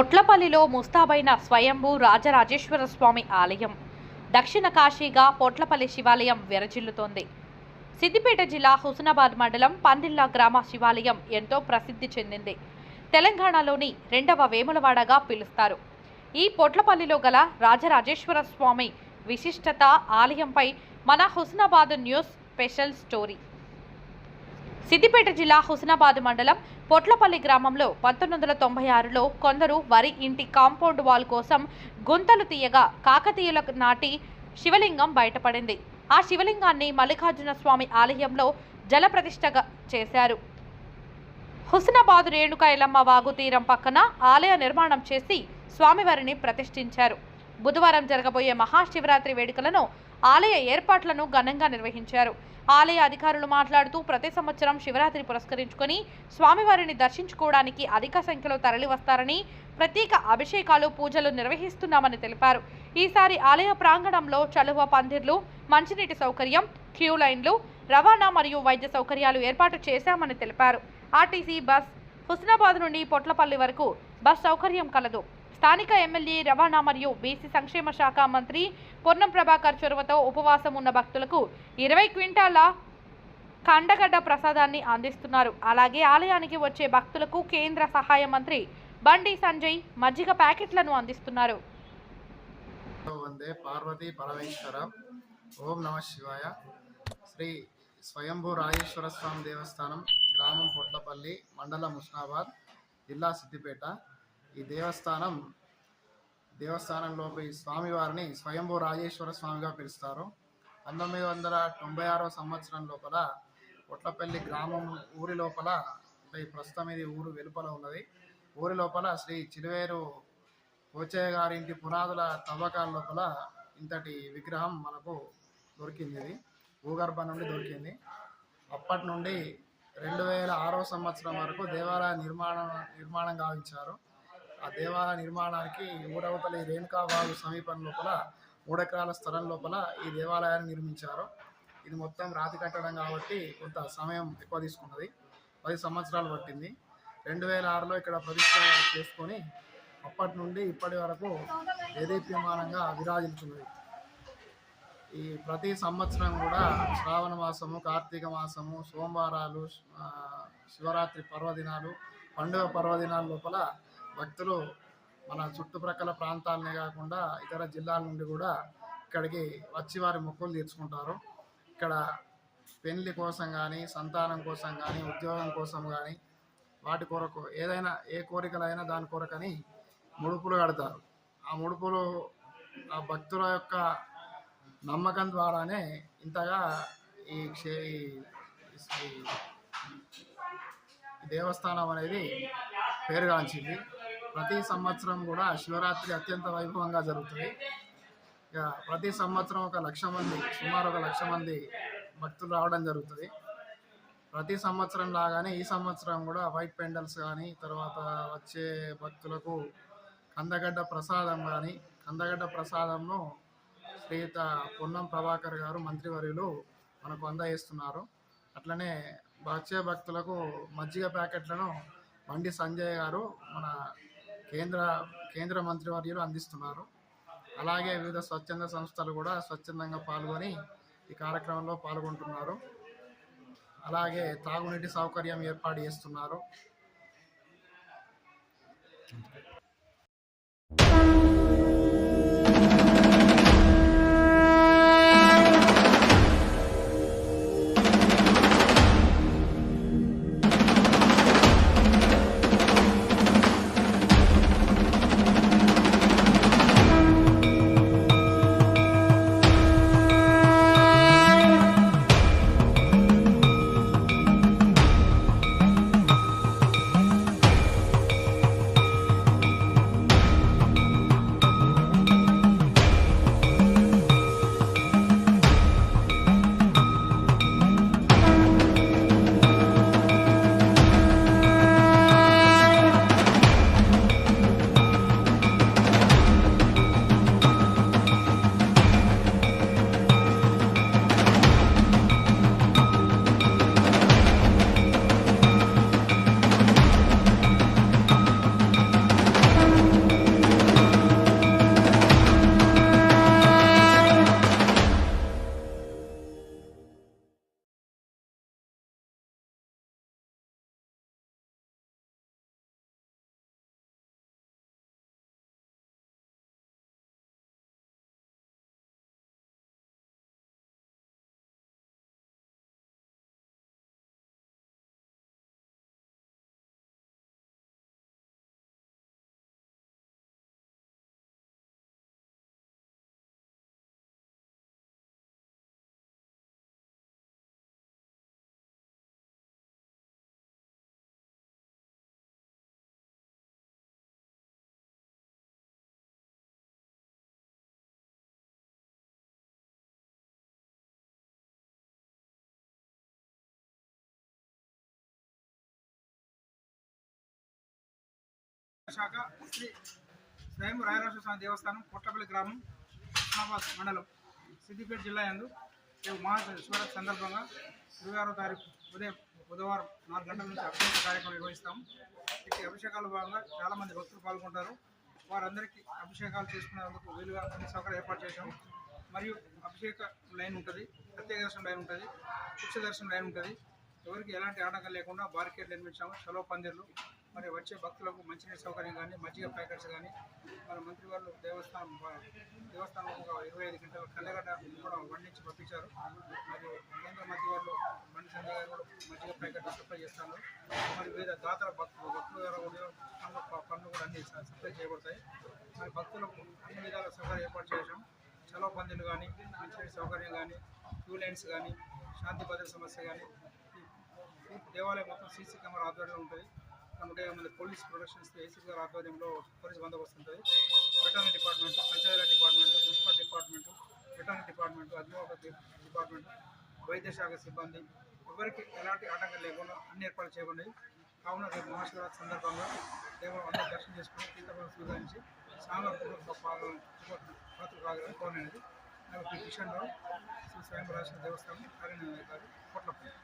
పొట్లపల్లిలో ముస్తాబైన స్వయంభూ రాజరాజేశ్వర స్వామి ఆలయం. దక్షిణ కాశీగా పొట్లపల్లి శివాలయం విరజిల్లుతోంది. సిద్దిపేట జిల్లా హుస్నాబాద్ మండలం పందిళ్ళ గ్రామ శివాలయం ఎంతో ప్రసిద్ధి చెందింది. తెలంగాణలోని రెండవ వేములవాడగా పిలుస్తారు. ఈ పొట్లపల్లిలో గల రాజరాజేశ్వర స్వామి విశిష్టత ఆలయంపై మన Husnabad news special story. Siddipet జిల్లా హుస్నాబాద్ మండలం పొట్లపల్లి గ్రామంలో 1996లో కొందరు వరి ఇంటి కాంపౌండ్ వాల్ కోసం గుంతలు తీయగా కాకతీయుల నాటి శివలింగం బయటపడింది. ఆ శివలింగాన్ని మల్లికార్జున స్వామి ఆలయంలో జలప్రతిష్ఠగా చేశారు. హుస్నాబాద్ రేణుక ఎల్లమ్మ వాగు తీరం పక్కన ఆలయ నిర్మాణం చేసి స్వామివారిని ప్రతిష్ఠించారు. బుధవారం జరగబోయే మహాశివరాత్రి వేడుకలను ఆలయ ఏర్పాట్లను ఘనంగా నిర్వహించారు. ఆలయ అధికారులు మాట్లాడుతూ ప్రతి సంవత్సరం శివరాత్రి పురస్కరించుకొని స్వామివారిని దర్శించుకోవడానికి అధిక సంఖ్యలో తరలివస్తారని, ప్రత్యేక అభిషేకాలు పూజలు నిర్వహిస్తున్నామని తెలిపారు. ఈసారి ఆలయ ప్రాంగణంలో చలువ పందిర్లు, మంచినీటి సౌకర్యం, క్యూ లైన్లు, రవాణా మరియు వైద్య సౌకర్యాలు ఏర్పాటు చేశామని తెలిపారు. ఆర్టీసీ బస్ హుస్నాబాద్ నుండి పొట్లపల్లి వరకు బస్ సౌకర్యం కలదు. స్థానిక ఎమ్మెల్యే, రవాణా మరియు బీసీ సంక్షేమ శాఖ మంత్రి పొన్నం ప్రభాకర్ చొరవతో ఉపవాసం ఉన్న భక్తులకు 20 క్వింటాల కండగడ్డ ప్రసాదాన్ని అందిస్తున్నారు. అలాగే ఆలయానికి వచ్చే భక్తులకు కేంద్ర సహాయ మంత్రి బండి సంజయ్ మజ్జిగ ప్యాకెట్లను అందిస్తున్నారు. వందే పార్వతీ పరమేశ్వర. ఓం నమ శివాయ. శ్రీ స్వయంభూ రాజేశ్వర స్వామి దేవస్థానం, గ్రామం పొట్లపల్లి, మండలం హుస్నాబాద్, జిల్లా సిద్దిపేట. ఈ దేవస్థానంలో ఈ స్వామివారిని స్వయంభూ రాజేశ్వర స్వామిగా పిలుస్తారు. 1996 సంవత్సరం లోపల పొట్లపల్లి గ్రామం ఊరి లోపల, అంటే ప్రస్తుతం ఇది ఊరు వెలుపల ఉన్నది, ఊరి లోపల శ్రీ చిలువేరు పోచయ్య గారింటి పునాదుల తవ్వకాల లోపల ఇంతటి విగ్రహం మనకు దొరికింది. ఇది భూగర్భం నుండి దొరికింది. అప్పటి నుండి 2006 సంవత్సరం వరకు దేవాలయ నిర్మాణం గావించారు. ఆ దేవాలయ నిర్మాణానికి ఊరవతలి రేణుకా వాగు సమీపం లోపల 3 ఎకరాల స్థలం లోపల ఈ దేవాలయాన్ని నిర్మించారు. ఇది మొత్తం రాతి కట్టడం కాబట్టి కొంత సమయం ఎక్కువ తీసుకున్నది. 10 సంవత్సరాలు పట్టింది. 2006లో ఇక్కడ ప్రతిష్ఠ చేసుకొని అప్పటి నుండి ఇప్పటి వరకు దేదీప్యమానంగా విరాజిల్లుతున్నది. ఈ ప్రతి సంవత్సరం కూడా శ్రావణ మాసము, కార్తీక మాసము, సోమవారాలు, శివరాత్రి పర్వదినాలు, పండుగ పర్వదినాల లోపల భక్తులు మన చుట్టుప్రక్కల ప్రాంతాలనే కాకుండా ఇతర జిల్లాల నుండి కూడా ఇక్కడికి వచ్చి వారి మొక్కులు తీర్చుకుంటారు. ఇక్కడ పెళ్లి కోసం కానీ, సంతానం కోసం కానీ, ఉద్యోగం కోసం కానీ, వాటి కొరకు ఏదైనా ఏ కోరికలైనా దాని కొరకని ముడుపులు కడతారు. ఆ ముడుపులు ఆ భక్తుల యొక్క నమ్మకం ద్వారానే ఇంతగా ఈ దేవస్థానం అనేది పేరుగాంచింది. ప్రతి సంవత్సరం కూడా శివరాత్రి అత్యంత వైభవంగా జరుగుతుంది. ఇక ప్రతి సంవత్సరం 1 లక్ష మంది, సుమారు 1 లక్ష మంది భక్తులు రావడం జరుగుతుంది. ప్రతి సంవత్సరం లాగానే ఈ సంవత్సరం కూడా వైట్ పెండల్స్ కానీ, తర్వాత వచ్చే భక్తులకు కందగడ్డ ప్రసాదం కానీ, కందగడ్డ ప్రసాదంను శ్రీయుత పొన్నం ప్రభాకర్ గారు మంత్రివర్యులు మనకు అందజేస్తున్నారు. అట్లనే వచ్చే భక్తులకు మజ్జిగ ప్యాకెట్లను బండి సంజయ్ గారు మన కేంద్ర మంత్రివర్యులు అందిస్తున్నారు. అలాగే వివిధ స్వచ్ఛంద సంస్థలు కూడా స్వచ్ఛందంగా పాల్గొని ఈ కార్యక్రమంలో పాల్గొంటున్నారు. అలాగే తాగునీటి సౌకర్యం ఏర్పాటు చేస్తున్నారు. శాఖ శ్రీ స్వయం రాయరాజేశ్వర స్వామి దేవస్థానం పొట్లపల్లి గ్రామం హుస్నాబాద్ మండలం సిద్దిపేట జిల్లా యందు రేపు మహాశివరాత్రి సందర్భంగా 26వ తారీఖు ఉదయం బుధవారం 4 గంటల నుంచి అభిషేక కార్యక్రమం నిర్వహిస్తాము. ఇట్టి అభిషేకాల భాగంగా చాలామంది భక్తులు పాల్గొంటారు. వారందరికీ అభిషేకాలు చేసుకునేందుకు వీలుగా అన్ని సౌకర్యాలు ఏర్పాటు చేశాము. మరియు అభిషేక లైన్ ఉంటుంది, ప్రత్యేక దర్శనం లైన్ ఉంటుంది, పుక్ష దర్శనం లైన్ ఉంటుంది. ఎవరికి ఎలాంటి ఆటంకం లేకుండా బారికేడ్ నిర్మించాము. చలో పందిర్లు మరి వచ్చే భక్తులకు మంచినీటి సౌకర్యం కానీ, మజ్జిగ ప్యాకెట్స్ కానీ, మన మంత్రి వాళ్ళు దేవస్థానం ఒక 25 గంటల కళ్ళగడ్డ కూడా వండించి పంపించారు. మరియు కేంద్ర మంత్రి వాళ్ళు బండి సంజయ్ గారు కూడా మజ్జిగ ప్యాకెట్ సప్లై చేస్తారు. మరి వివిధ దాతల భక్తుల ద్వారా కూడా పనులు కూడా అన్ని సప్లై చేయబడతాయి. మరి భక్తులకు అన్ని విధాల సౌకర్యం ఏర్పాటు చేసాం. చలో పందిలు కానీ, మంచినీటి సౌకర్యం కానీ, క్యూ లైన్స్ కానీ, శాంతి భద్రత సమస్య కానీ, ఈ దేవాలయం మొత్తం సీసీ కెమెరా ఆధ్వర్యంలో ఉంటుంది. 150 మంది పోలీస్ ప్రొటెక్షన్స్ ఏసీ గారి ఆధ్వర్యంలో పోలీస్ బందోబస్తు ఉంటుంది. Veterinary department, Panchayati Raj department, municipal department, veterinary department, అగ్నిమాపక డిపార్ట్మెంట్, వైద్య శాఖ సిబ్బంది ఎవరికి ఎలాంటి ఆటంకం లేకుండా అన్ని ఏర్పాట్లు చేయబడినాయి. కావున రేపు మహాశివరాత్రి సందర్భంగా దేవాలయం అందరూ దర్శనం చేసుకుని తీర్థం స్వీకరించి సాంగపూర్వక పాత్రలు కాగలని కోరినది. కిషన్ రావు, శ్రీ స్వయం రాజేశ్వర దేవస్థానం కార్యనిర్వాహకారి పొట్లపల్లి.